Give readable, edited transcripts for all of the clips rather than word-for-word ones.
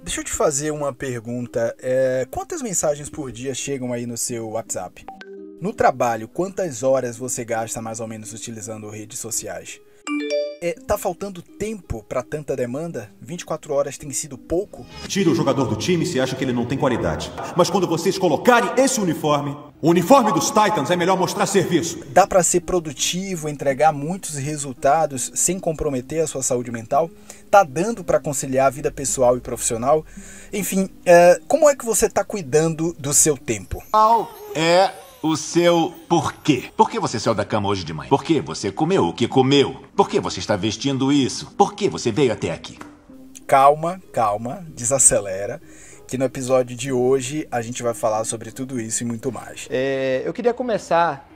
Deixa eu te fazer uma pergunta. Quantas mensagens por dia chegam aí no seu WhatsApp? No trabalho, quantas horas você gasta mais ou menos utilizando redes sociais? Tá faltando tempo para tanta demanda? 24 horas tem sido pouco? Tire o jogador do time se acha que ele não tem qualidade. Mas quando vocês colocarem esse uniforme, o uniforme dos Titans, é melhor mostrar serviço. Dá para ser produtivo, entregar muitos resultados sem comprometer a sua saúde mental? Tá dando para conciliar a vida pessoal e profissional? Enfim, como é que você tá cuidando do seu tempo? Qual é o seu porquê? Por que você saiu da cama hoje de manhã? Por que você comeu o que comeu? Por que você está vestindo isso? Por que você veio até aqui? Calma, desacelera, que no episódio de hoje a gente vai falar sobre tudo isso e muito mais. Eu queria começar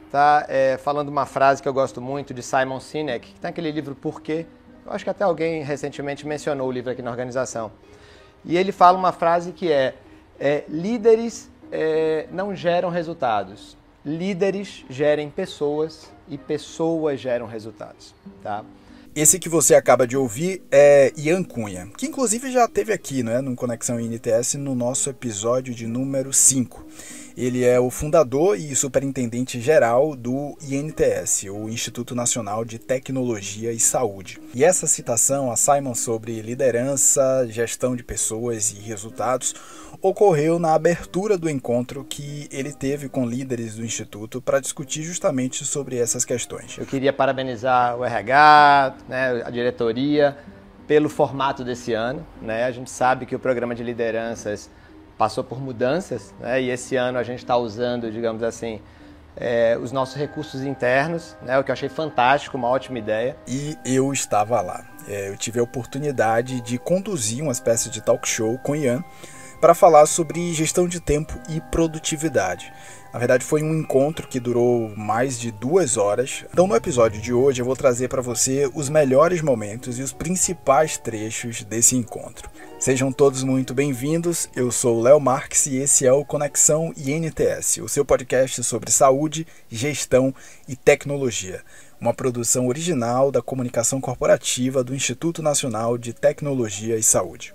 falando uma frase que eu gosto muito de Simon Sinek, que tem aquele livro Porquê. Eu acho que até alguém recentemente mencionou o livro aqui na organização. E ele fala uma frase que líderes não geram resultados. Líderes gerem pessoas e pessoas geram resultados, tá? Esse que você acaba de ouvir é Ian Cunha, que inclusive já esteve aqui, né, no Conexão INTS, no nosso episódio de número 5. Ele é o fundador e superintendente geral do INTS, o Instituto Nacional de Tecnologia e Saúde. E essa citação a Simon sobre liderança, gestão de pessoas e resultados ocorreu na abertura do encontro que ele teve com líderes do Instituto para discutir justamente sobre essas questões. Eu queria parabenizar o RH, né, a diretoria, pelo formato desse ano, né? A gente sabe que o programa de lideranças passou por mudanças, né? E esse ano a gente está usando, digamos assim, os nossos recursos internos, né? O que eu achei fantástico, uma ótima ideia. E eu estava lá. Eu tive a oportunidade de conduzir uma espécie de talk show com Ian para falar sobre gestão de tempo e produtividade. Na verdade, foi um encontro que durou mais de 2 horas. Então, no episódio de hoje, eu vou trazer para você os melhores momentos e os principais trechos desse encontro. Sejam todos muito bem-vindos. Eu sou o Léo Marques e esse é o Conexão INTS, o seu podcast sobre saúde, gestão e tecnologia. Uma produção original da comunicação corporativa do Instituto Nacional de Tecnologia e Saúde.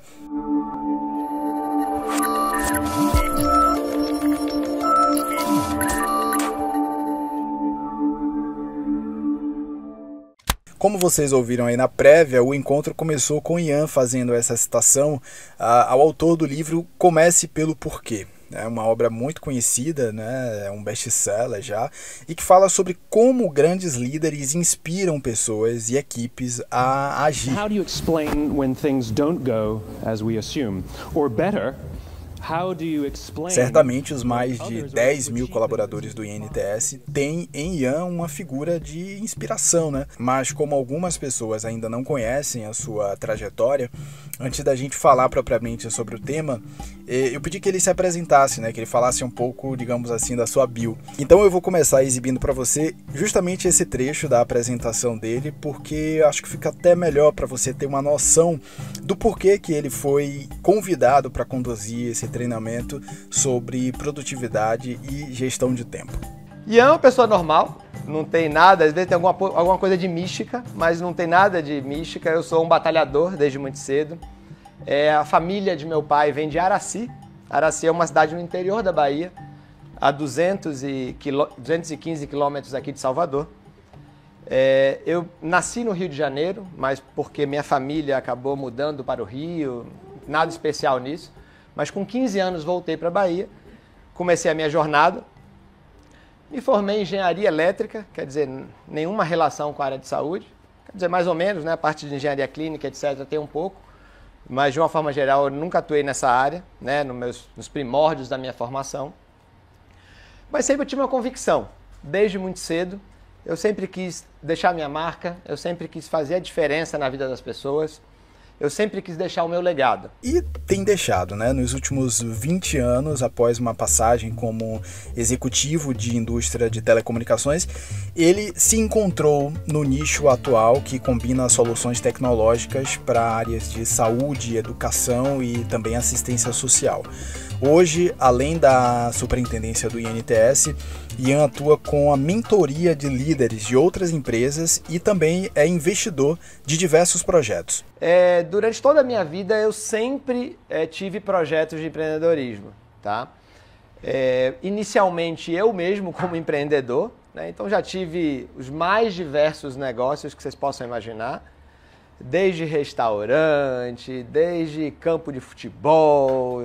Como vocês ouviram aí na prévia, o encontro começou com Ian fazendo essa citação ao autor do livro Comece pelo Porquê. É uma obra muito conhecida, né? É um best-seller já, e que fala sobre como grandes líderes inspiram pessoas e equipes a agir. How do you explain when things don't go as we assume? Or better, how do you explain... Certamente os mais de 10 mil colaboradores do INTS têm em Ian uma figura de inspiração, né? Mas como algumas pessoas ainda não conhecem a sua trajetória, antes da gente falar propriamente sobre o tema, eu pedi que ele se apresentasse, né? Que ele falasse um pouco, digamos assim, da sua bio. Então eu vou começar exibindo para você justamente esse trecho da apresentação dele, porque acho que fica até melhor para você ter uma noção do porquê que ele foi convidado para conduzir esse treinamento sobre produtividade e gestão de tempo. Ian é uma pessoa normal, não tem nada, às vezes tem alguma coisa de mística, mas não tem nada de mística. Eu sou um batalhador desde muito cedo. A família de meu pai vem de Araci. Araci é uma cidade no interior da Bahia, a 215 quilômetros aqui de Salvador. Eu nasci no Rio de Janeiro, mas porque minha família acabou mudando para o Rio, nada especial nisso. Mas com 15 anos voltei para a Bahia, comecei a minha jornada, me formei em engenharia elétrica, quer dizer, nenhuma relação com a área de saúde, quer dizer, mais ou menos, né? A parte de engenharia clínica, etc., tem um pouco, mas de uma forma geral eu nunca atuei nessa área, né? Nos primórdios da minha formação. Mas sempre eu tive uma convicção, desde muito cedo, eu sempre quis deixar minha marca, eu sempre quis fazer a diferença na vida das pessoas. Eu sempre quis deixar o meu legado. E tem deixado, né? Nos últimos 20 anos, após uma passagem como executivo de indústria de telecomunicações, ele se encontrou no nicho atual que combina soluções tecnológicas para áreas de saúde, educação e também assistência social. Hoje, além da superintendência do INTS, Ian atua com a mentoria de líderes de outras empresas e também é investidor de diversos projetos. Durante toda a minha vida eu sempre tive projetos de empreendedorismo, tá? Inicialmente eu mesmo como empreendedor, né? Então já tive os mais diversos negócios que vocês possam imaginar, desde restaurante, desde campo de futebol,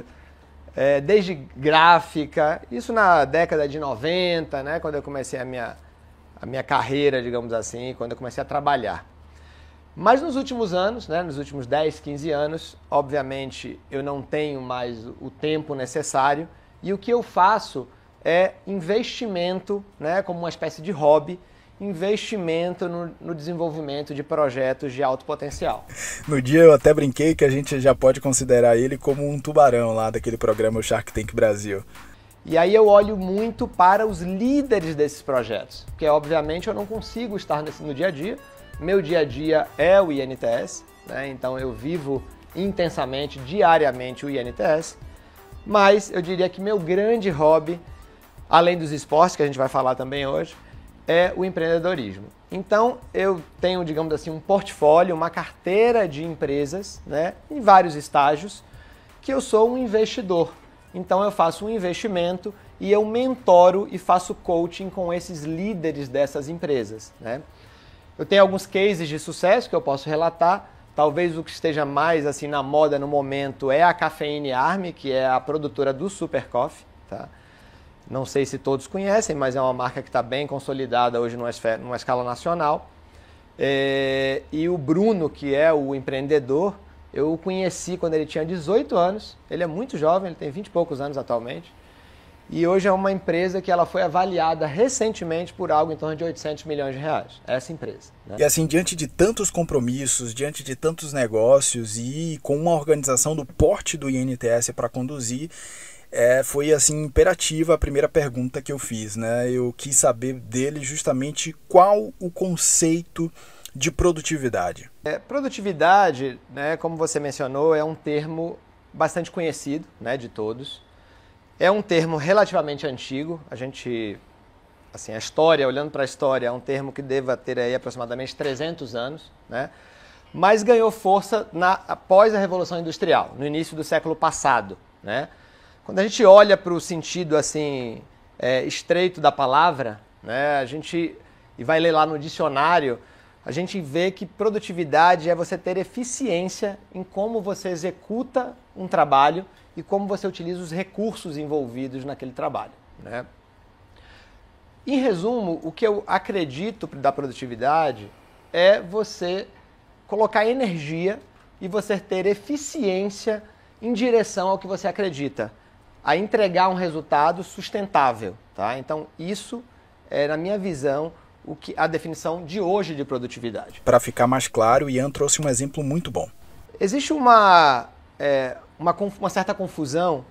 desde gráfica, isso na década de 90, né, quando eu comecei a minha carreira, digamos assim, quando eu comecei a trabalhar. Mas nos últimos anos, né, nos últimos 10, 15 anos, obviamente eu não tenho mais o tempo necessário e o que eu faço é investimento, né, como uma espécie de hobby, investimento no desenvolvimento de projetos de alto potencial. No dia eu até brinquei que a gente já pode considerar ele como um tubarão lá daquele programa o Shark Tank Brasil. E aí eu olho muito para os líderes desses projetos, porque obviamente eu não consigo estar no dia a dia. Meu dia a dia é o INTS, né? Então eu vivo intensamente, diariamente o INTS, mas eu diria que meu grande hobby, além dos esportes, que a gente vai falar também hoje, é o empreendedorismo. Então, eu tenho, digamos assim, um portfólio, uma carteira de empresas, né, em vários estágios, que eu sou um investidor. Então, eu faço um investimento e eu mentoro e faço coaching com esses líderes dessas empresas, né. Eu tenho alguns cases de sucesso que eu posso relatar. Talvez o que esteja mais assim na moda no momento é a Cafeine Army, que é a produtora do Super Coffee, tá? Não sei se todos conhecem, mas é uma marca que está bem consolidada hoje numa escala nacional. E o Bruno, que é o empreendedor, eu o conheci quando ele tinha 18 anos. Ele é muito jovem, ele tem 20 e poucos anos atualmente. E hoje é uma empresa que ela foi avaliada recentemente por algo em torno de 800 milhões de reais. Essa empresa, né? E assim, diante de tantos compromissos, diante de tantos negócios e com uma organização do porte do INTS para conduzir, foi assim imperativa a primeira pergunta que eu fiz, né? Eu quis saber dele justamente qual o conceito de produtividade. Produtividade, né, como você mencionou, é um termo bastante conhecido, né, de todos. É um termo relativamente antigo. A gente, assim, a história, olhando para a história, é um termo que deva ter aí aproximadamente 300 anos, né? Mas ganhou força após a Revolução Industrial, no início do século passado, né? Quando a gente olha para o sentido assim estreito da palavra, né, e vai ler lá no dicionário, a gente vê que produtividade é você ter eficiência em como você executa um trabalho e como você utiliza os recursos envolvidos naquele trabalho, né? Em resumo, o que eu acredito da produtividade é você colocar energia e você ter eficiência em direção ao que você acredita, a entregar um resultado sustentável, tá? Então, isso é, na minha visão, a definição de hoje de produtividade. Para ficar mais claro, Ian trouxe um exemplo muito bom. Existe uma certa confusão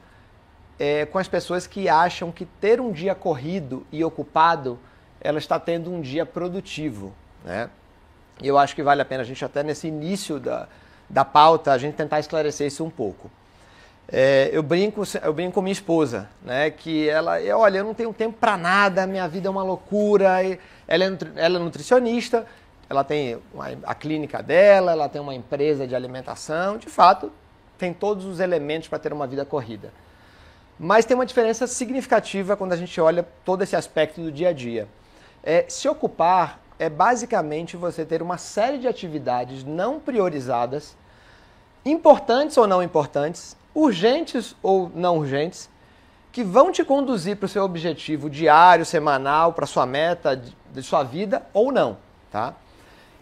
com as pessoas que acham que ter um dia corrido e ocupado, ela está tendo um dia produtivo, né? E eu acho que vale a pena a gente, até nesse início da pauta, a gente tentar esclarecer isso um pouco. Eu brinco com minha esposa, né, que olha, eu não tenho tempo para nada, minha vida é uma loucura. Ela é nutricionista, ela tem a clínica dela, ela tem uma empresa de alimentação, de fato, tem todos os elementos para ter uma vida corrida. Mas tem uma diferença significativa quando a gente olha todo esse aspecto do dia a dia. Se ocupar é basicamente você ter uma série de atividades não priorizadas, importantes ou não importantes, urgentes ou não urgentes, que vão te conduzir para o seu objetivo diário, semanal, para a sua meta de sua vida ou não, tá?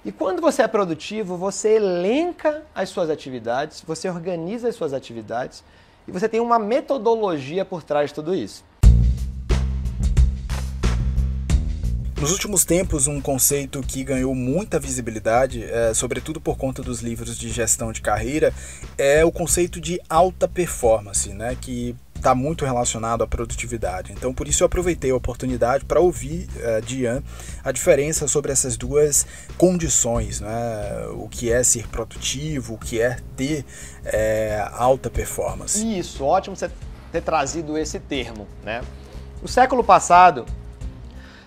E quando você é produtivo, você elenca as suas atividades, você organiza as suas atividades e você tem uma metodologia por trás de tudo isso. Nos últimos tempos, um conceito que ganhou muita visibilidade, sobretudo por conta dos livros de gestão de carreira, é o conceito de alta performance, né, que está muito relacionado à produtividade. Então, por isso eu aproveitei a oportunidade para ouvir de Ian a diferença sobre essas duas condições, né, o que é ser produtivo, o que é ter alta performance. Isso, ótimo você ter trazido esse termo, né? O século passado,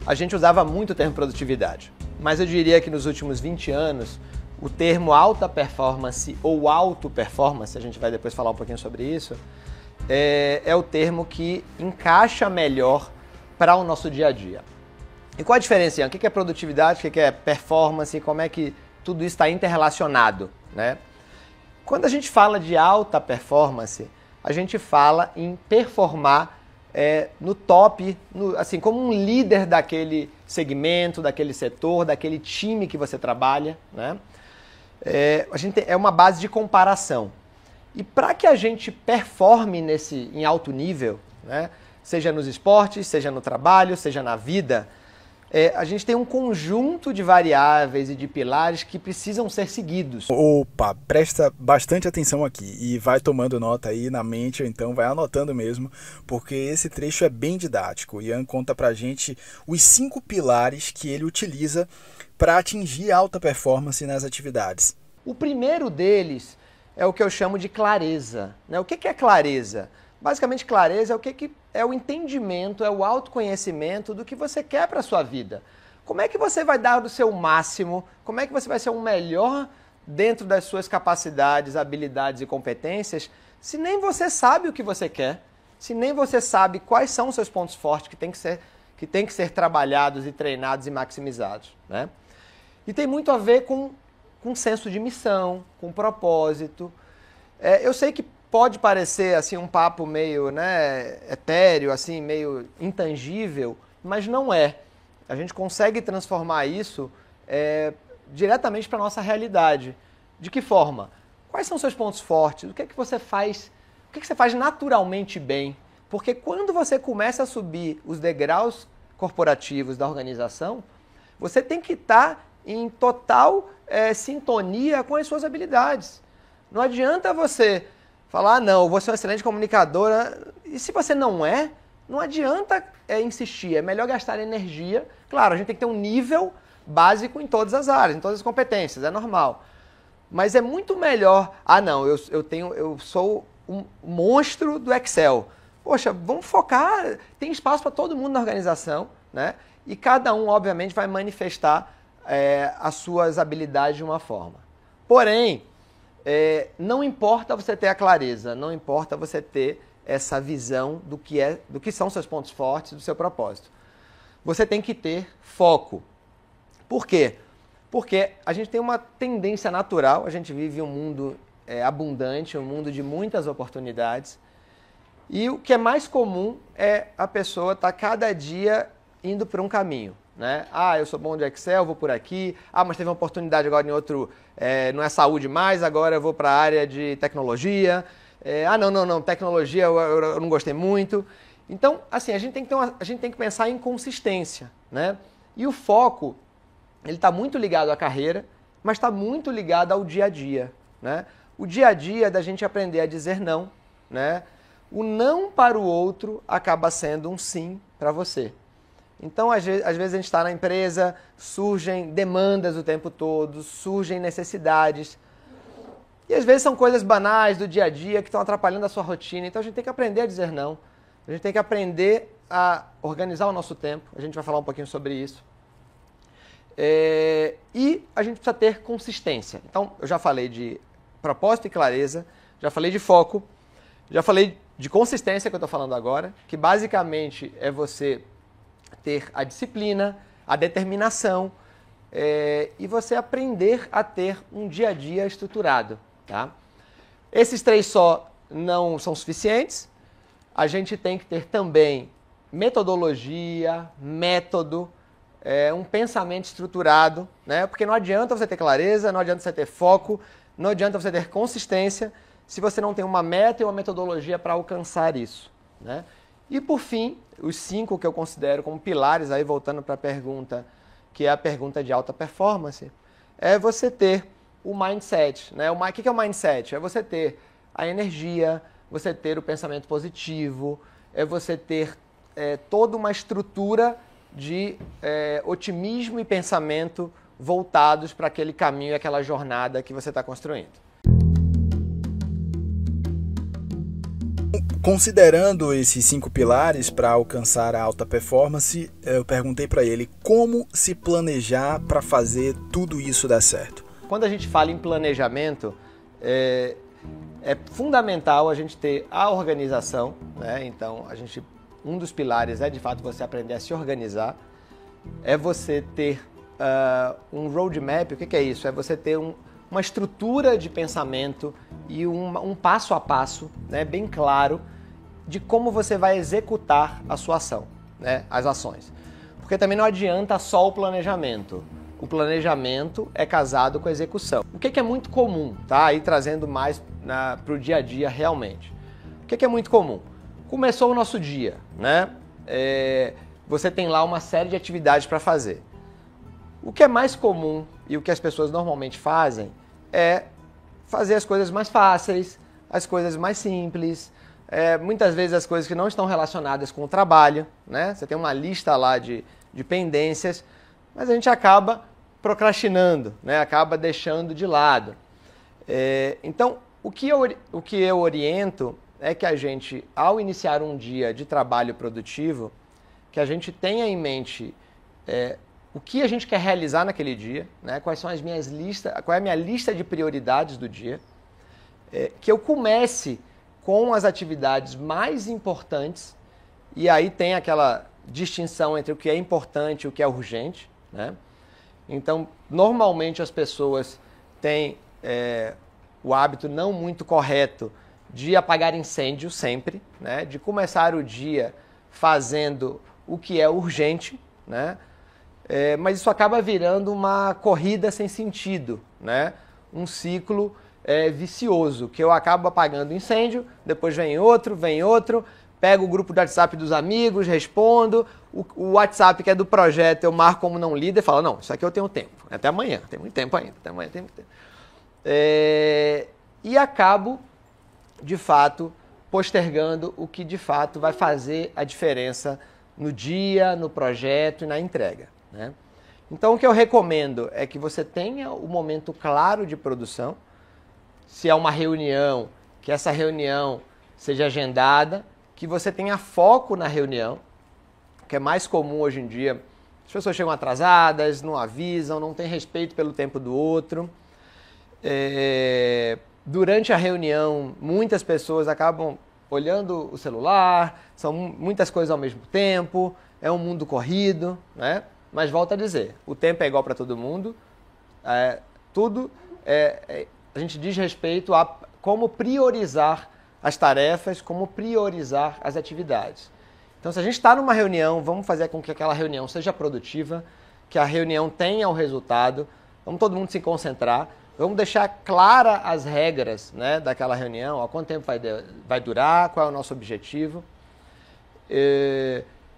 a gente usava muito o termo produtividade. Mas eu diria que nos últimos 20 anos, o termo alta performance ou auto performance, a gente vai depois falar um pouquinho sobre isso, é o termo que encaixa melhor para o nosso dia a dia. E qual a diferença, Ian? O que é produtividade, o que é performance, como é que tudo isso está interrelacionado, né? Quando a gente fala de alta performance, a gente fala em performar no top, assim, como um líder daquele segmento, daquele setor, daquele time que você trabalha, né? A gente é uma base de comparação. E para que a gente performe em alto nível, né, seja nos esportes, seja no trabalho, seja na vida, a gente tem um conjunto de variáveis e de pilares que precisam ser seguidos. Opa, presta bastante atenção aqui e vai tomando nota aí na mente, ou então vai anotando mesmo, porque esse trecho é bem didático. O Ian conta pra gente os 5 pilares que ele utiliza para atingir alta performance nas atividades. O primeiro deles é o que eu chamo de clareza, né? O que é clareza? Basicamente, clareza é o entendimento, é o autoconhecimento do que você quer para a sua vida. Como é que você vai dar o seu máximo? Como é que você vai ser o melhor dentro das suas capacidades, habilidades e competências, se nem você sabe o que você quer, se nem você sabe quais são os seus pontos fortes que tem que ser trabalhados e treinados e maximizados, né? E tem muito a ver com senso de missão, com propósito. Eu sei que pode parecer assim um papo meio, né, etéreo, assim, meio intangível, mas não é. A gente consegue transformar isso diretamente para a nossa realidade. De que forma? Quais são os seus pontos fortes? O que é que você faz? O que é que você faz naturalmente bem? Porque quando você começa a subir os degraus corporativos da organização, você tem que estar em total sintonia com as suas habilidades. Não adianta você falar, não, eu vou ser uma excelente comunicadora. E se você não é, não adianta insistir. É melhor gastar energia. Claro, a gente tem que ter um nível básico em todas as áreas, em todas as competências, é normal. Mas é muito melhor, não, eu sou um monstro do Excel. Poxa, vamos focar, tem espaço para todo mundo na organização, né? E cada um, obviamente, vai manifestar as suas habilidades de uma forma. Porém, não importa você ter a clareza, não importa você ter essa visão do que são seus pontos fortes, do seu propósito. Você tem que ter foco. Por quê? Porque a gente tem uma tendência natural, a gente vive um mundo abundante, um mundo de muitas oportunidades, e o que é mais comum é a pessoa estar cada dia indo por um caminho, né? Eu sou bom de Excel, vou por aqui. Mas teve uma oportunidade agora em outro, não é saúde mais, agora eu vou para a área de tecnologia. Não, tecnologia eu não gostei muito. Então, assim, a gente tem que pensar em consistência, né? E o foco, ele está muito ligado à carreira, mas está muito ligado ao dia a dia, né? O dia a dia da gente aprender a dizer não, né? O não para o outro acaba sendo um sim para você. Então, às vezes a gente está na empresa, surgem demandas o tempo todo, surgem necessidades. E às vezes são coisas banais do dia a dia que estão atrapalhando a sua rotina. Então a gente tem que aprender a dizer não. A gente tem que aprender a organizar o nosso tempo. A gente vai falar um pouquinho sobre isso. E a gente precisa ter consistência. Então, eu já falei de propósito e clareza, já falei de foco, já falei de consistência, que eu estou falando agora, que basicamente é você ter a disciplina, a determinação e você aprender a ter um dia a dia estruturado, tá? Esses 3 só não são suficientes. A gente tem que ter também metodologia, método, um pensamento estruturado, né? Porque não adianta você ter clareza, não adianta você ter foco, não adianta você ter consistência se você não tem uma meta e uma metodologia para alcançar isso, né? E por fim, os 5 que eu considero como pilares, aí voltando para a pergunta, que é a pergunta de alta performance, é você ter o mindset, né? O que é o mindset? É você ter a energia, você ter o pensamento positivo, é você ter toda uma estrutura de otimismo e pensamento voltados para aquele caminho e aquela jornada que você está construindo. Considerando esses 5 pilares para alcançar a alta performance, eu perguntei para ele como se planejar para fazer tudo isso dar certo. Quando a gente fala em planejamento, é fundamental a gente ter a organização, né? Então, um dos pilares é de fato você aprender a se organizar, é você ter um roadmap. O que é isso? É você ter uma estrutura de pensamento e um passo a passo, né, bem claro de como você vai executar a sua ação, né, as ações. Porque também não adianta só o planejamento. O planejamento é casado com a execução. O que é muito comum, tá? Aí trazendo mais para o dia a dia realmente. O que é muito comum? Começou o nosso dia, né? Você tem lá uma série de atividades para fazer. O que é mais comum e o que as pessoas normalmente fazem é fazer as coisas mais fáceis, as coisas mais simples, muitas vezes as coisas que não estão relacionadas com o trabalho, né? Você tem uma lista lá de pendências, mas a gente acaba procrastinando, né? Acaba deixando de lado. Então, o que eu oriento é que a gente, ao iniciar um dia de trabalho produtivo, que a gente tenha em mente o que a gente quer realizar naquele dia, né? Quais são qual é a minha lista de prioridades do dia, que eu comece com as atividades mais importantes, e aí tem aquela distinção entre o que é importante e o que é urgente, né? Então, normalmente as pessoas têm o hábito não muito correto de apagar incêndio sempre, né? De começar o dia fazendo o que é urgente, né? Mas isso acaba virando uma corrida sem sentido, né? Um ciclo vicioso, que eu acabo apagando incêndio, depois vem outro, pego o grupo do WhatsApp dos amigos, respondo, o WhatsApp que é do projeto eu marco como não líder e falo, não, isso aqui eu tenho tempo, até amanhã, tem muito tempo ainda, até amanhã tem muito tempo. E acabo, de fato, postergando o que de fato vai fazer a diferença no dia, no projeto e na entrega, né? Então o que eu recomendo é que você tenha o momento claro de produção. Se é uma reunião, que essa reunião seja agendada, que você tenha foco na reunião, que é mais comum hoje em dia. As pessoas chegam atrasadas, não avisam, não têm respeito pelo tempo do outro. Durante a reunião, muitas pessoas acabam olhando o celular, são muitas coisas ao mesmo tempo, é um mundo corrido, né? Mas volto a dizer, o tempo é igual para todo mundo, a gente diz respeito a como priorizar as tarefas, como priorizar as atividades. Então, se a gente está numa reunião, vamos fazer com que aquela reunião seja produtiva, que a reunião tenha o resultado, vamos todo mundo se concentrar, vamos deixar claras as regras, né, daquela reunião, há quanto tempo vai durar, qual é o nosso objetivo.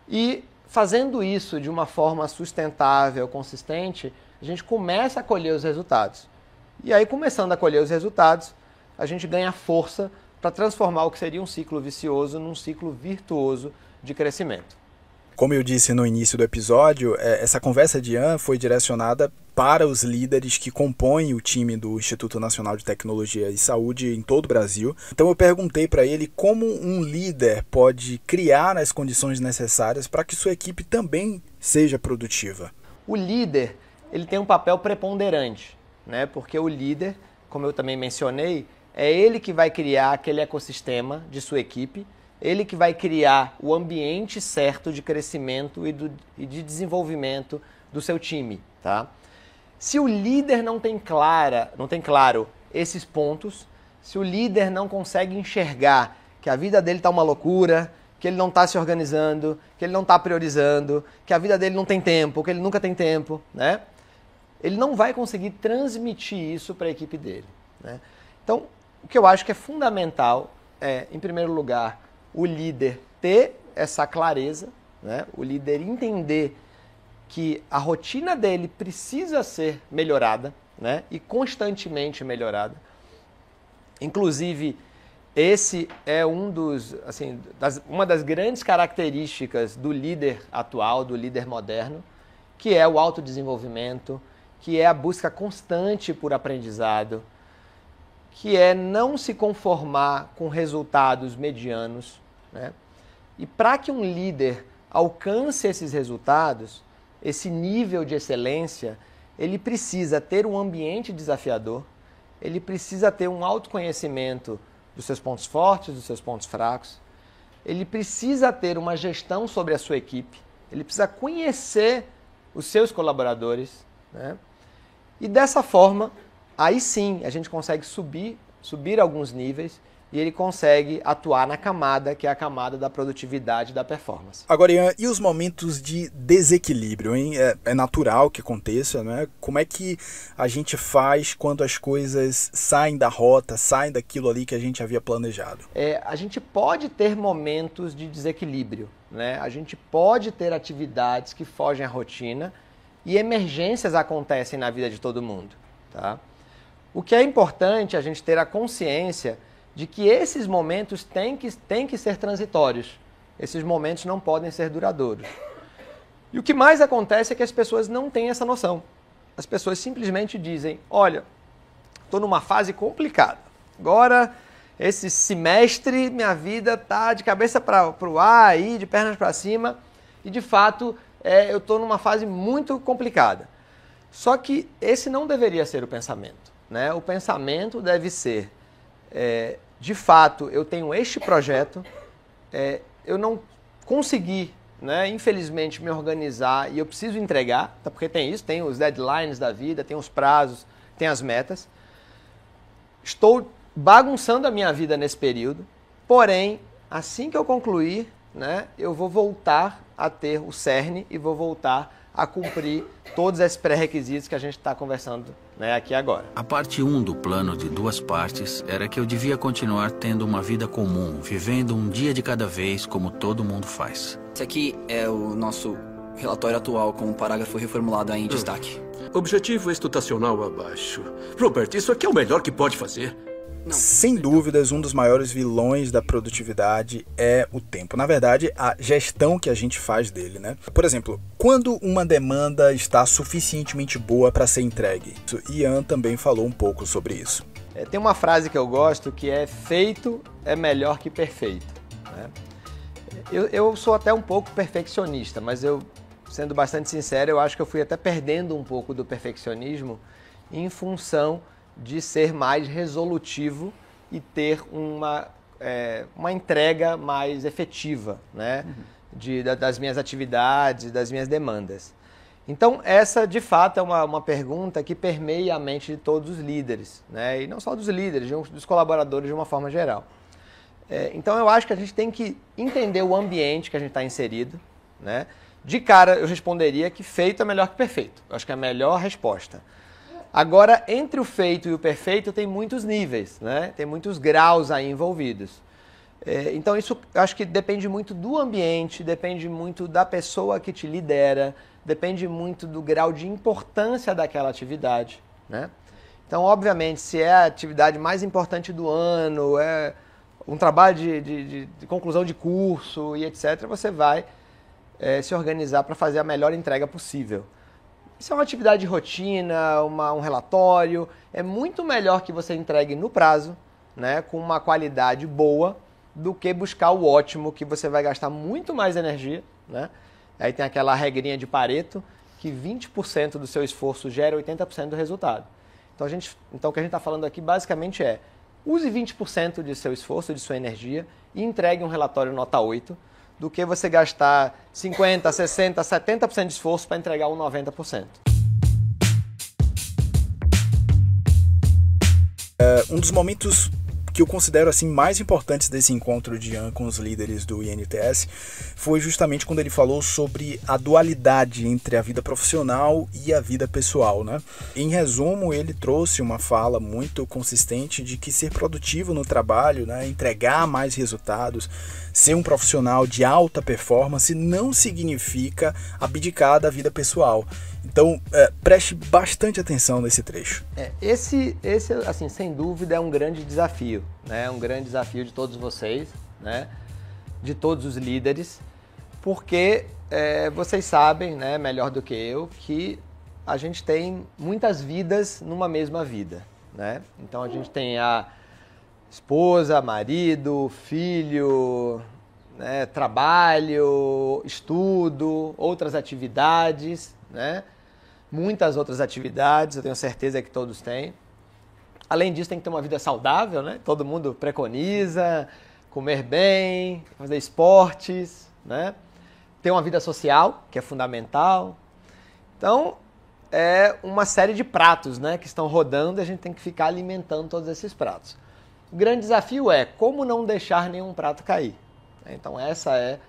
E fazendo isso de uma forma sustentável, consistente, a gente começa a colher os resultados. E aí, começando a colher os resultados, a gente ganha força para transformar o que seria um ciclo vicioso num ciclo virtuoso de crescimento. Como eu disse no início do episódio, essa conversa de Ian foi direcionada para os líderes que compõem o time do Instituto Nacional de Tecnologia e Saúde em todo o Brasil. Então eu perguntei para ele como um líder pode criar as condições necessárias para que sua equipe também seja produtiva. O líder, ele tem um papel preponderante, né? Porque o líder, como eu também mencionei, é ele que vai criar aquele ecossistema de sua equipe, ele que vai criar o ambiente certo de crescimento e de desenvolvimento do seu time, tá? Se o líder não tem claro esses pontos, se o líder não consegue enxergar que a vida dele está uma loucura, que ele não está se organizando, que ele não está priorizando, que a vida dele não tem tempo, que ele nunca tem tempo, né? Ele não vai conseguir transmitir isso para a equipe dele, né? Então, o que eu acho que é fundamental é, em primeiro lugar, o líder ter essa clareza, né? O líder entender que a rotina dele precisa ser melhorada, né? E constantemente melhorada. Inclusive, esse é uma das grandes características do líder atual, do líder moderno, que é o autodesenvolvimento, que é a busca constante por aprendizado, que é não se conformar com resultados medianos, né? E para que um líder alcance esses resultados, esse nível de excelência, ele precisa ter um ambiente desafiador, ele precisa ter um autoconhecimento dos seus pontos fortes, dos seus pontos fracos, ele precisa ter uma gestão sobre a sua equipe, ele precisa conhecer os seus colaboradores, né? E dessa forma, aí sim, a gente consegue subir alguns níveis e ele consegue atuar na camada, que é a camada da produtividade e da performance. Agora, Ian, e os momentos de desequilíbrio, hein? É natural que aconteça, né? Como é que a gente faz quando as coisas saem da rota, saem daquilo ali que a gente havia planejado? A gente pode ter momentos de desequilíbrio, né? A gente pode ter atividades que fogem à rotina e emergências acontecem na vida de todo mundo, tá? O que é importante é a gente ter a consciência de que esses momentos têm que ser transitórios. Esses momentos não podem ser duradouros. E o que mais acontece é que as pessoas não têm essa noção. As pessoas simplesmente dizem, olha, estou numa fase complicada. Agora, esse semestre, minha vida está de cabeça para o ar, aí, de pernas para cima, e de fato, eu estou numa fase muito complicada. Só que esse não deveria ser o pensamento, né? O pensamento deve ser, de fato, eu tenho este projeto, eu não consegui, né, infelizmente, me organizar e eu preciso entregar, tá? Porque tem isso, tem os deadlines da vida, tem os prazos, tem as metas. Estou bagunçando a minha vida nesse período, porém, assim que eu concluir, né, eu vou voltar a ter o cerne e vou voltar a cumprir todos esses pré-requisitos que a gente está conversando, né, aqui agora. A parte 1 do plano de 2 partes era que eu devia continuar tendo uma vida comum, vivendo um dia de cada vez, como todo mundo faz. Esse aqui é o nosso relatório atual com o parágrafo reformulado aí em destaque. Objetivo estutacional abaixo. Robert, isso aqui é o melhor que pode fazer. Sem dúvidas, um dos maiores vilões da produtividade é o tempo. Na verdade, a gestão que a gente faz dele, né? Por exemplo, quando uma demanda está suficientemente boa para ser entregue. Ian também falou um pouco sobre isso. Tem uma frase que eu gosto que é feito é melhor que perfeito, né? Eu sou até um pouco perfeccionista, mas eu, sendo bastante sincero, eu acho que eu fui até perdendo um pouco do perfeccionismo em função de ser mais resolutivo e ter uma entrega mais efetiva, né? Das minhas atividades, das minhas demandas. Então, essa, de fato, é uma pergunta que permeia a mente de todos os líderes, né? E não só dos líderes, dos colaboradores de uma forma geral. Então, eu acho que a gente tem que entender o ambiente que a gente está inserido, né? De cara, eu responderia que feito é melhor que perfeito. Eu acho que é a melhor resposta. Agora, entre o feito e o perfeito tem muitos níveis, né? Tem muitos graus aí envolvidos. Então isso eu acho que depende muito do ambiente, depende muito da pessoa que te lidera, depende muito do grau de importância daquela atividade, né? Então, obviamente, se é a atividade mais importante do ano, é um trabalho de conclusão de curso e etc., você vai se organizar para fazer a melhor entrega possível. Se é uma atividade de rotina, um relatório, é muito melhor que você entregue no prazo, né, com uma qualidade boa, do que buscar o ótimo, que você vai gastar muito mais energia, né? Aí tem aquela regrinha de Pareto, que 20% do seu esforço gera 80% do resultado. Então, o que a gente está falando aqui basicamente use 20% de seu esforço, de sua energia, e entregue um relatório nota 8, do que você gastar 50%, 60%, 70% de esforço para entregar um 90%. Um dos momentos que eu considero assim mais importantes desse encontro de Ian com os líderes do INTS foi justamente quando ele falou sobre a dualidade entre a vida profissional e a vida pessoal, né? Em resumo, ele trouxe uma fala muito consistente de que ser produtivo no trabalho, né, entregar mais resultados, ser um profissional de alta performance não significa abdicar da vida pessoal. Então, preste bastante atenção nesse trecho. Esse, assim, sem dúvida, é um grande desafio, né? Um grande desafio de todos vocês, né? De todos os líderes, porque vocês sabem, né, melhor do que eu, que a gente tem muitas vidas numa mesma vida, né? Então a gente tem a esposa, marido, filho, né, trabalho, estudo, outras atividades, né? Muitas outras atividades, eu tenho certeza que todos têm. Além disso, tem que ter uma vida saudável, né? Todo mundo preconiza, comer bem, fazer esportes, né? Ter uma vida social, que é fundamental. Então, é uma série de pratos, né, que estão rodando e a gente tem que ficar alimentando todos esses pratos. O grande desafio é como não deixar nenhum prato cair. Então, essa é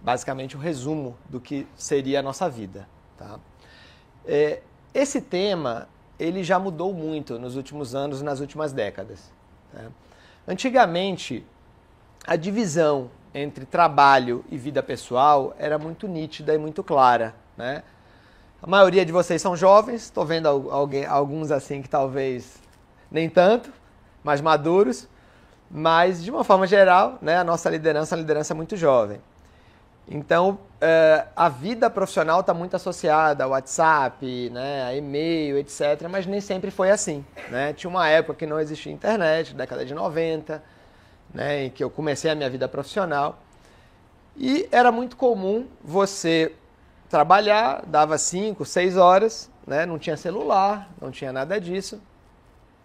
basicamente o resumo do que seria a nossa vida. Tá? Esse tema ele já mudou muito nos últimos anos, nas últimas décadas. Tá? Antigamente, a divisão entre trabalho e vida pessoal era muito nítida e muito clara, né? A maioria de vocês são jovens, estou vendo alguns assim que talvez nem tanto, mais maduros, mas de uma forma geral, né, a nossa liderança é uma liderança muito jovem. Então, a vida profissional está muito associada ao WhatsApp, né, a e-mail, etc., mas nem sempre foi assim, né? Tinha uma época que não existia internet, década de 90, né, em que eu comecei a minha vida profissional, e era muito comum você trabalhar, dava 5, 6 horas, né? Não tinha celular, não tinha nada disso.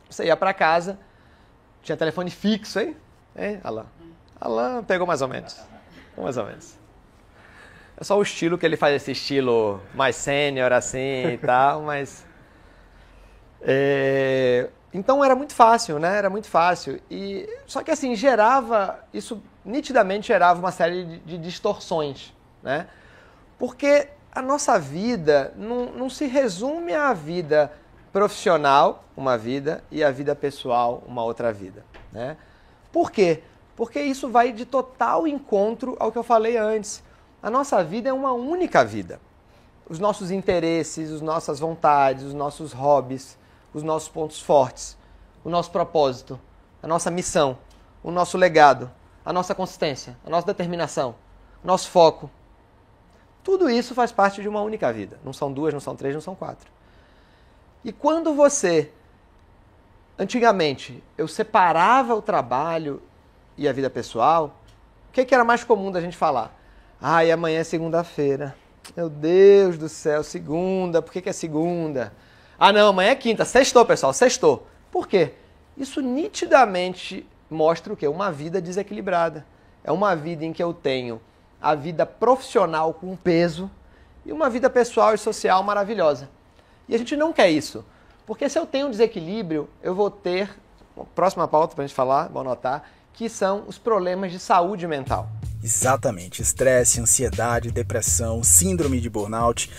Você ia para casa, tinha telefone fixo, hein? Alain? Alain pegou mais ou menos. Mais ou menos. É só o estilo que ele faz, esse estilo mais sênior assim e tal, mas... Então era muito fácil, né? Era muito fácil. Só que assim, isso nitidamente gerava uma série de distorções, né? Porque a nossa vida não se resume à vida profissional, uma vida, e à vida pessoal, uma outra vida, né? Por quê? Porque isso vai de total encontro ao que eu falei antes. A nossa vida é uma única vida. Os nossos interesses, as nossas vontades, os nossos hobbies, os nossos pontos fortes, o nosso propósito, a nossa missão, o nosso legado, a nossa consistência, a nossa determinação, o nosso foco. Tudo isso faz parte de uma única vida. Não são 2, não são 3, não são 4. E quando antigamente, eu separava o trabalho e a vida pessoal, o que era mais comum da gente falar? E amanhã é segunda-feira. Meu Deus do céu, segunda, por que é segunda? Não, amanhã é quinta, sextou, pessoal, sextou. Por quê? Isso nitidamente mostra o quê? Uma vida desequilibrada. É uma vida em que eu tenho a vida profissional com peso e uma vida pessoal e social maravilhosa. E a gente não quer isso, porque se eu tenho um desequilíbrio, eu vou ter, próxima pauta para a gente falar, vou anotar, que são os problemas de saúde mental. Exatamente, estresse, ansiedade, depressão, síndrome de burnout,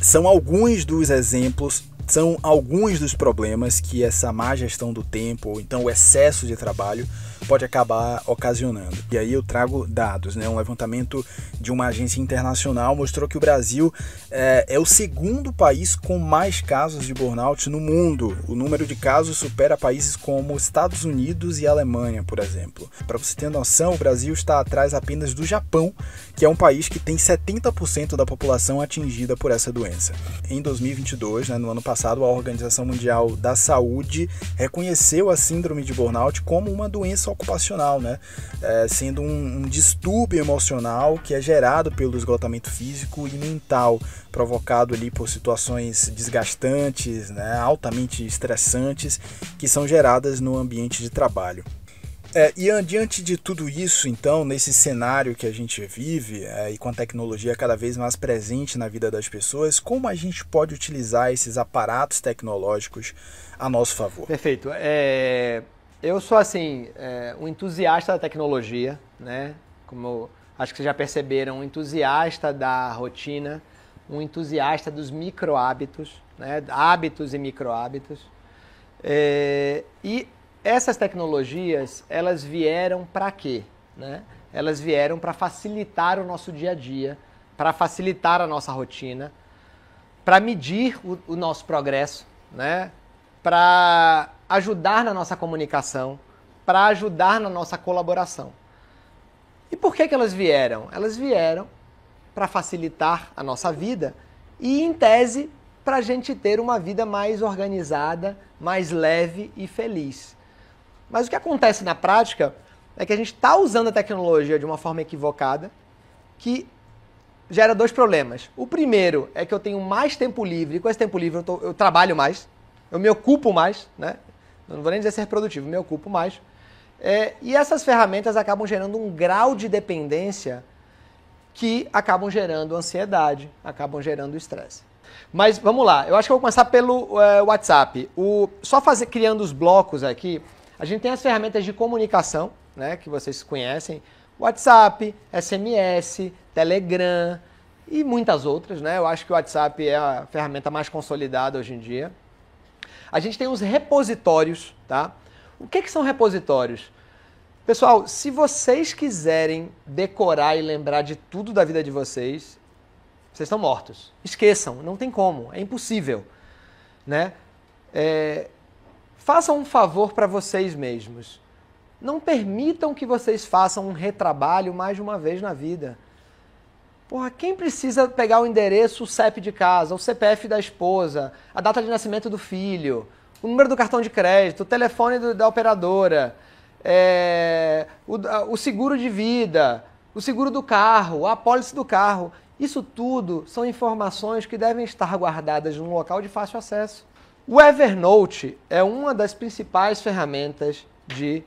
são alguns dos exemplos, são alguns dos problemas que essa má gestão do tempo, ou então o excesso de trabalho, pode acabar ocasionando. E aí eu trago dados, né? Um levantamento de uma agência internacional mostrou que o Brasil é o segundo país com mais casos de burnout no mundo. O número de casos supera países como Estados Unidos e Alemanha, por exemplo. Para você ter noção, o Brasil está atrás apenas do Japão, que é um país que tem 70% da população atingida por essa doença. Em 2022, né, no ano passado, a Organização Mundial da Saúde reconheceu a síndrome de burnout como uma doença ocupacional, né? Sendo um distúrbio emocional que é gerado pelo esgotamento físico e mental, provocado ali por situações desgastantes, né, altamente estressantes, que são geradas no ambiente de trabalho. E diante de tudo isso, então, nesse cenário que a gente vive, e com a tecnologia cada vez mais presente na vida das pessoas, como a gente pode utilizar esses aparatos tecnológicos a nosso favor? Perfeito. Eu sou, assim, um entusiasta da tecnologia, né? Como acho que vocês já perceberam, um entusiasta da rotina, um entusiasta dos micro-hábitos, né? Hábitos e micro-hábitos. E essas tecnologias, elas vieram para quê? Né? Elas vieram para facilitar o nosso dia a dia, para facilitar a nossa rotina, para medir o nosso progresso, né? Para ajudar na nossa comunicação, para ajudar na nossa colaboração. E por que elas vieram? Elas vieram para facilitar a nossa vida e, em tese, para a gente ter uma vida mais organizada, mais leve e feliz. Mas o que acontece na prática é que a gente está usando a tecnologia de uma forma equivocada, que gera dois problemas. O primeiro é que eu tenho mais tempo livre, e com esse tempo livre eu trabalho mais, eu me ocupo mais, né? Eu não vou nem dizer ser produtivo, eu me ocupo mais. E essas ferramentas acabam gerando um grau de dependência que acabam gerando ansiedade, acabam gerando estresse. Mas vamos lá, eu acho que eu vou começar pelo WhatsApp. Criando os blocos aqui, a gente tem as ferramentas de comunicação, né, que vocês conhecem, WhatsApp, SMS, Telegram e muitas outras, né? Eu acho que o WhatsApp é a ferramenta mais consolidada hoje em dia. A gente tem os repositórios, tá? O que são repositórios? Pessoal, se vocês quiserem decorar e lembrar de tudo da vida de vocês, vocês estão mortos. Esqueçam, não tem como, é impossível, né? Façam um favor para vocês mesmos. Não permitam que vocês façam um retrabalho mais de uma vez na vida. Porra, quem precisa pegar o endereço, o CEP de casa, o CPF da esposa, a data de nascimento do filho, o número do cartão de crédito, o telefone da operadora, o seguro de vida, o seguro do carro, a apólice do carro. Isso tudo são informações que devem estar guardadas num local de fácil acesso. O Evernote é uma das principais ferramentas de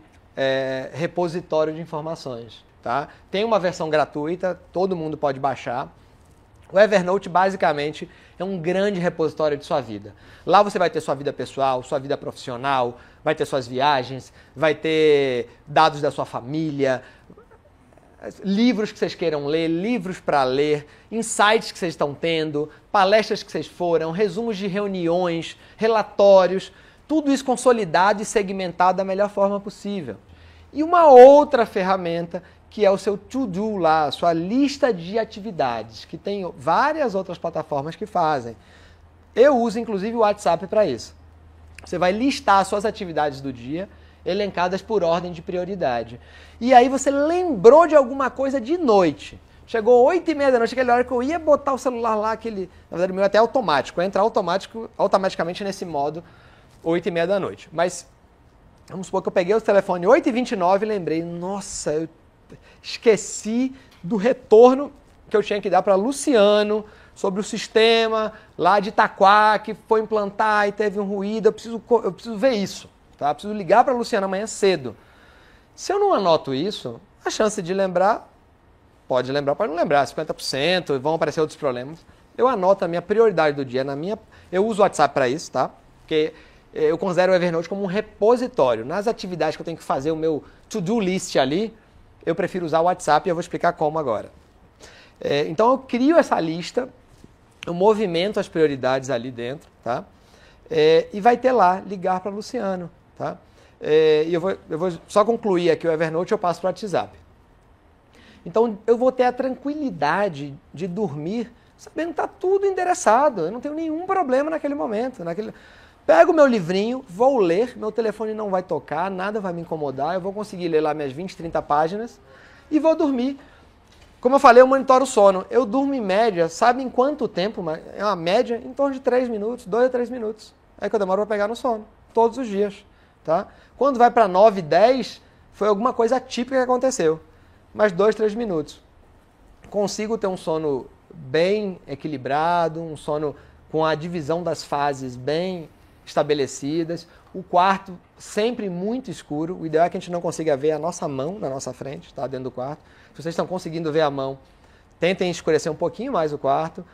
repositório de informações. Tá? Tem uma versão gratuita, todo mundo pode baixar. O Evernote, basicamente, é um grande repositório de sua vida. Lá você vai ter sua vida pessoal, sua vida profissional, vai ter suas viagens, vai ter dados da sua família, livros que vocês queiram ler, livros para ler, insights que vocês estão tendo, palestras que vocês foram, resumos de reuniões, relatórios, tudo isso consolidado e segmentado da melhor forma possível. E uma outra ferramenta que é o seu to-do lá, a sua lista de atividades, que tem várias outras plataformas que fazem. Eu uso, inclusive, o WhatsApp para isso. Você vai listar as suas atividades do dia, elencadas por ordem de prioridade. E aí você lembrou de alguma coisa de noite. Chegou 8h30 da noite, aquela hora que eu ia botar o celular lá, na verdade o meu é até automático, entra automaticamente nesse modo 8h30 da noite. Mas vamos supor que eu peguei o telefone 8h29 e lembrei, nossa, eu esqueci do retorno que eu tinha que dar para Luciano sobre o sistema lá de Itaquá que foi implantar e teve um ruído. Eu preciso ver isso, tá? Eu preciso ligar para Luciano amanhã cedo. Se eu não anoto isso, a chance de lembrar, pode lembrar, pode não lembrar, 50%, vão aparecer outros problemas. Eu anoto a minha prioridade do dia, eu uso o WhatsApp para isso, tá? Porque eu considero o Evernote como um repositório. Nas atividades que eu tenho que fazer o meu to-do list ali, eu prefiro usar o WhatsApp e eu vou explicar como agora. Então eu crio essa lista, eu movimento as prioridades ali dentro, tá? E vai ter lá, ligar para Luciano, tá? E eu vou só concluir aqui o Evernote e eu passo para o WhatsApp. Então eu vou ter a tranquilidade de dormir sabendo que está tudo endereçado, eu não tenho nenhum problema naquele momento. Pego o meu livrinho, vou ler, meu telefone não vai tocar, nada vai me incomodar, eu vou conseguir ler lá minhas 20, 30 páginas e vou dormir. Como eu falei, eu monitoro o sono. Eu durmo em média, sabe em quanto tempo? É uma média em torno de 3 minutos, 2 a 3 minutos. É que eu demoro para pegar no sono, todos os dias. Tá? Quando vai para 9, 10, foi alguma coisa atípica que aconteceu. Mas 2, 3 minutos. Consigo ter um sono bem equilibrado, um sono com a divisão das fases bem estabelecidas, o quarto sempre muito escuro, o ideal é que a gente não consiga ver a nossa mão na nossa frente, tá, dentro do quarto. Se vocês estão conseguindo ver a mão, tentem escurecer um pouquinho mais o quarto.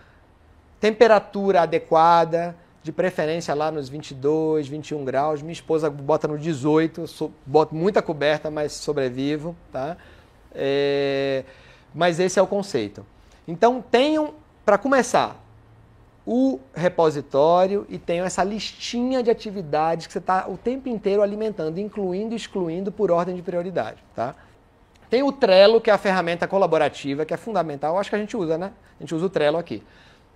Temperatura adequada, de preferência lá nos 22, 21 graus, minha esposa bota no 18, boto muita coberta, mas sobrevivo, tá? Mas esse é o conceito. Então tenham, para começar, o repositório e tenho essa listinha de atividades que você está o tempo inteiro alimentando, incluindo e excluindo por ordem de prioridade. Tá? Tem o Trello, que é a ferramenta colaborativa, que é fundamental. Eu acho que a gente usa, né? A gente usa o Trello aqui.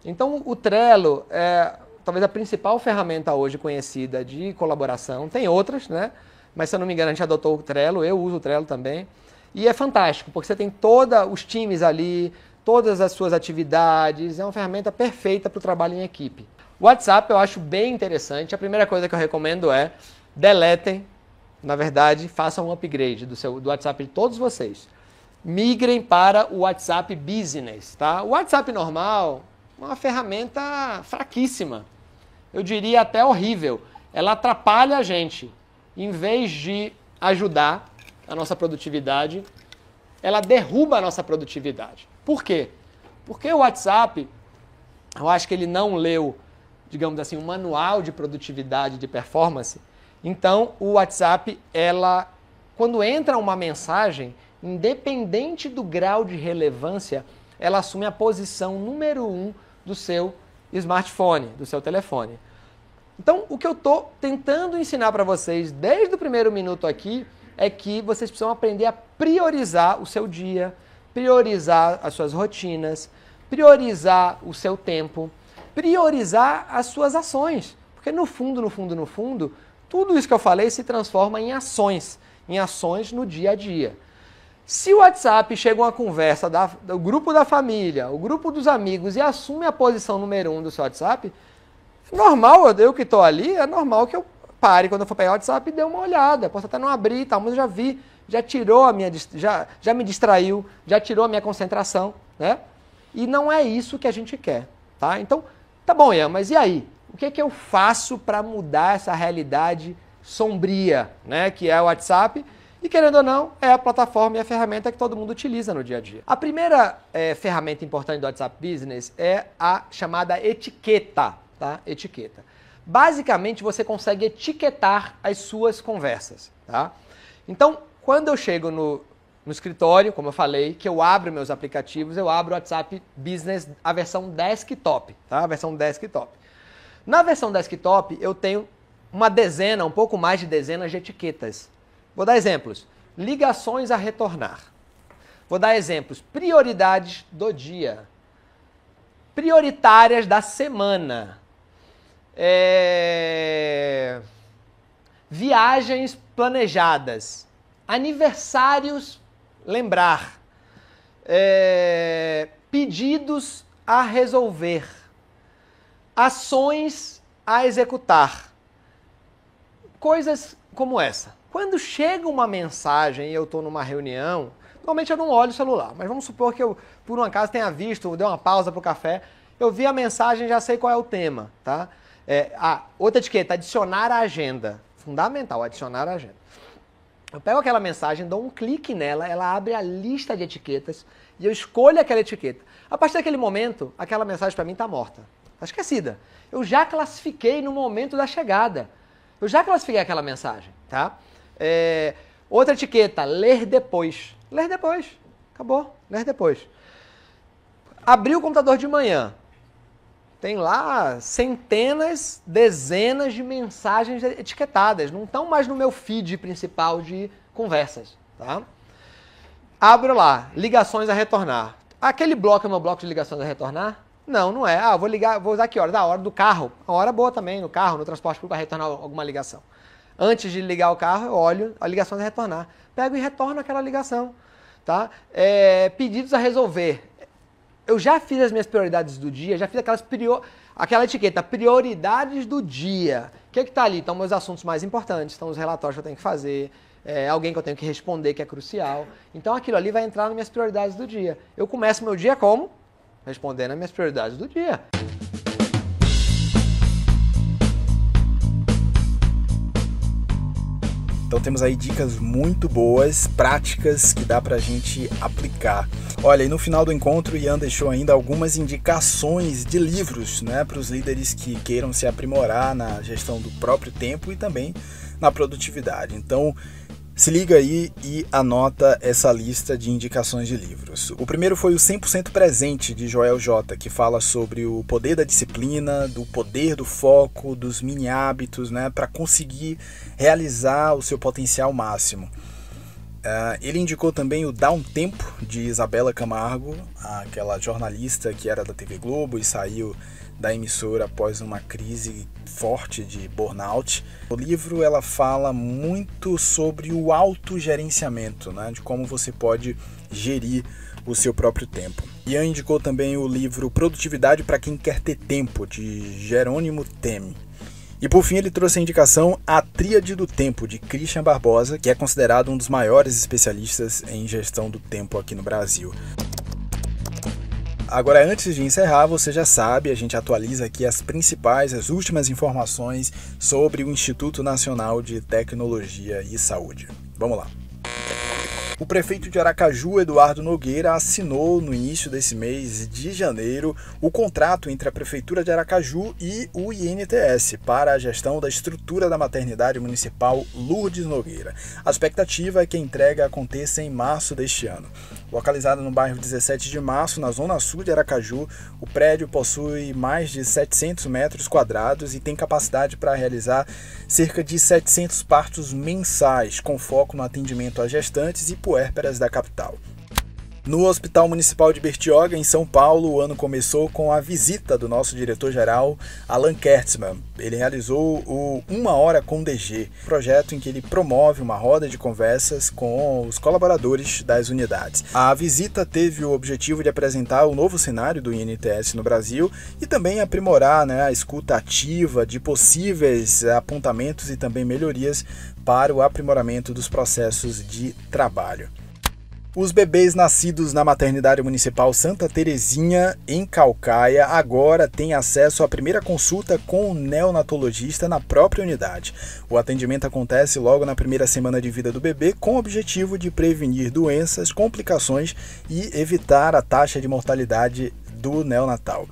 Então, o Trello é talvez a principal ferramenta hoje conhecida de colaboração. Tem outras, né? Mas se eu não me engano, a gente adotou o Trello, eu uso o Trello também. E é fantástico, porque você tem todos os times ali, todas as suas atividades, é uma ferramenta perfeita para o trabalho em equipe. O WhatsApp eu acho bem interessante. A primeira coisa que eu recomendo é deletem, na verdade, façam um upgrade do WhatsApp de todos vocês. Migrem para o WhatsApp Business, tá? O WhatsApp normal é uma ferramenta fraquíssima. Eu diria até horrível. Ela atrapalha a gente. Em vez de ajudar a nossa produtividade, ela derruba a nossa produtividade. Por quê? Porque o WhatsApp, eu acho que ele não leu, digamos assim, um manual de produtividade, de performance. Então, o WhatsApp, quando entra uma mensagem, independente do grau de relevância, ela assume a posição número 1 do seu smartphone, do seu telefone. Então, o que eu estou tentando ensinar para vocês desde o primeiro minuto aqui é que vocês precisam aprender a priorizar o seu dia, priorizar as suas rotinas, priorizar o seu tempo, priorizar as suas ações. Porque no fundo, tudo isso que eu falei se transforma em ações no dia a dia. Se o WhatsApp chega uma conversa do grupo da família, o grupo dos amigos e assume a posição número 1 do seu WhatsApp, normal, eu que estou ali, é normal que eu pare quando eu for pegar o WhatsApp e dê uma olhada. Posso até não abrir e tal, mas eu já vi, já tirou a minha, já me distraiu, já tirou a minha concentração, né? E não é isso que a gente quer, tá? Então, tá bom, Ian, mas e aí? O que é que eu faço para mudar essa realidade sombria, né? Que é o WhatsApp e, querendo ou não, é a plataforma e a ferramenta que todo mundo utiliza no dia a dia. A primeira ferramenta importante do WhatsApp Business é a chamada etiqueta, tá? Etiqueta. Basicamente, você consegue etiquetar as suas conversas, tá? Então, quando eu chego no escritório, como eu falei, que eu abro meus aplicativos, eu abro o WhatsApp Business, a versão desktop, tá? A versão desktop. Na versão desktop, eu tenho uma dezena, um pouco mais de dezenas de etiquetas. Vou dar exemplos. Ligações a retornar. Vou dar exemplos. Prioridades do dia. Prioritárias da semana. Viagens planejadas. Aniversários lembrar. Pedidos a resolver. Ações a executar. Coisas como essa. Quando chega uma mensagem e eu estou numa reunião, normalmente eu não olho o celular, mas vamos supor que eu, por um acaso, tenha visto, dei uma pausa para o café, eu vi a mensagem e já sei qual é o tema, tá? Outra etiqueta, adicionar a agenda. Fundamental, adicionar a agenda. Eu pego aquela mensagem, dou um clique nela, ela abre a lista de etiquetas e eu escolho aquela etiqueta. A partir daquele momento, aquela mensagem para mim está morta, está esquecida. Eu já classifiquei no momento da chegada. Eu já classifiquei aquela mensagem, tá? Outra etiqueta, ler depois. Ler depois. Acabou, ler depois. Abri o computador de manhã. Tem lá centenas, dezenas de mensagens etiquetadas. Não estão mais no meu feed principal de conversas, tá? Abro lá, ligações a retornar. Aquele bloco é meu bloco de ligações a retornar? Não, não é. Vou usar que hora? Da hora do carro. Uma hora boa também, no carro, no transporte público, para retornar alguma ligação. Antes de ligar o carro, eu olho a ligação a retornar. Pego e retorno aquela ligação, tá? Pedidos a resolver. Eu já fiz as minhas prioridades do dia, já fiz aquela etiqueta, prioridades do dia. O que está ali? Estão meus assuntos mais importantes, estão os relatórios que eu tenho que fazer, alguém que eu tenho que responder que é crucial. Então aquilo ali vai entrar nas minhas prioridades do dia. Eu começo meu dia como? Respondendo as minhas prioridades do dia. Então temos aí dicas muito boas, práticas, que dá pra gente aplicar. Olha, e no final do encontro o Ian deixou ainda algumas indicações de livros, né, para os líderes que queiram se aprimorar na gestão do próprio tempo e também na produtividade. Então se liga aí e anota essa lista de indicações de livros. O primeiro foi o 100% Presente, de Joel J., que fala sobre o poder da disciplina, do poder do foco, dos mini hábitos, né, para conseguir realizar o seu potencial máximo. Ele indicou também o Dá um Tempo, de Isabela Camargo, aquela jornalista que era da TV Globo e saiu da emissora após uma crise forte de burnout. No livro ela fala muito sobre o autogerenciamento, né, de como você pode gerir o seu próprio tempo. Ian indicou também o livro Produtividade para quem quer ter tempo, de Jerônimo Temme. E por fim ele trouxe a indicação A Tríade do Tempo, de Christian Barbosa, que é considerado um dos maiores especialistas em gestão do tempo aqui no Brasil. Agora, antes de encerrar, você já sabe, a gente atualiza aqui as últimas informações sobre o Instituto Nacional de Tecnologia e Saúde. Vamos lá. O prefeito de Aracaju, Eduardo Nogueira, assinou no início desse mês de janeiro o contrato entre a Prefeitura de Aracaju e o INTS para a gestão da estrutura da maternidade municipal Lourdes Nogueira. A expectativa é que a entrega aconteça em março deste ano. Localizado no bairro 17 de Março, na zona sul de Aracaju, o prédio possui mais de 700 metros quadrados e tem capacidade para realizar cerca de 700 partos mensais, com foco no atendimento a gestantes e puérperas da capital. No Hospital Municipal de Bertioga, em São Paulo, o ano começou com a visita do nosso diretor-geral, Alan Kertzmann. Ele realizou o Uma Hora com DG, projeto em que ele promove uma roda de conversas com os colaboradores das unidades. A visita teve o objetivo de apresentar o novo cenário do INTS no Brasil e também aprimorar a escuta ativa de possíveis apontamentos e também melhorias para o aprimoramento dos processos de trabalho. Os bebês nascidos na maternidade municipal Santa Terezinha, em Caucaia, agora têm acesso à primeira consulta com o neonatologista na própria unidade. O atendimento acontece logo na primeira semana de vida do bebê, com o objetivo de prevenir doenças, complicações e evitar a taxa de mortalidade do neonatal.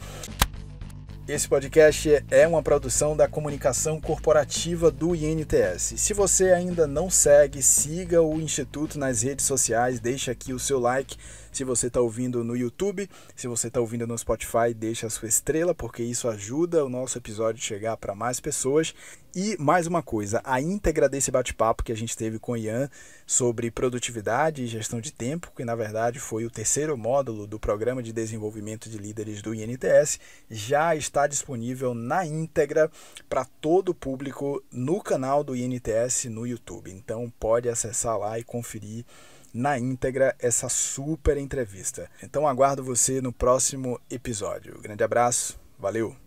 Esse podcast é uma produção da comunicação corporativa do INTS. Se você ainda não segue, siga o Instituto nas redes sociais, deixa aqui o seu like. Se você está ouvindo no YouTube, se você está ouvindo no Spotify, deixa a sua estrela, porque isso ajuda o nosso episódio a chegar para mais pessoas. E mais uma coisa, a íntegra desse bate-papo que a gente teve com o Ian sobre produtividade e gestão de tempo, que na verdade foi o terceiro módulo do Programa de Desenvolvimento de Líderes do INTS, já está disponível na íntegra para todo o público no canal do INTS no YouTube. Então pode acessar lá e conferir na íntegra essa super entrevista. Então aguardo você no próximo episódio. Grande abraço, valeu!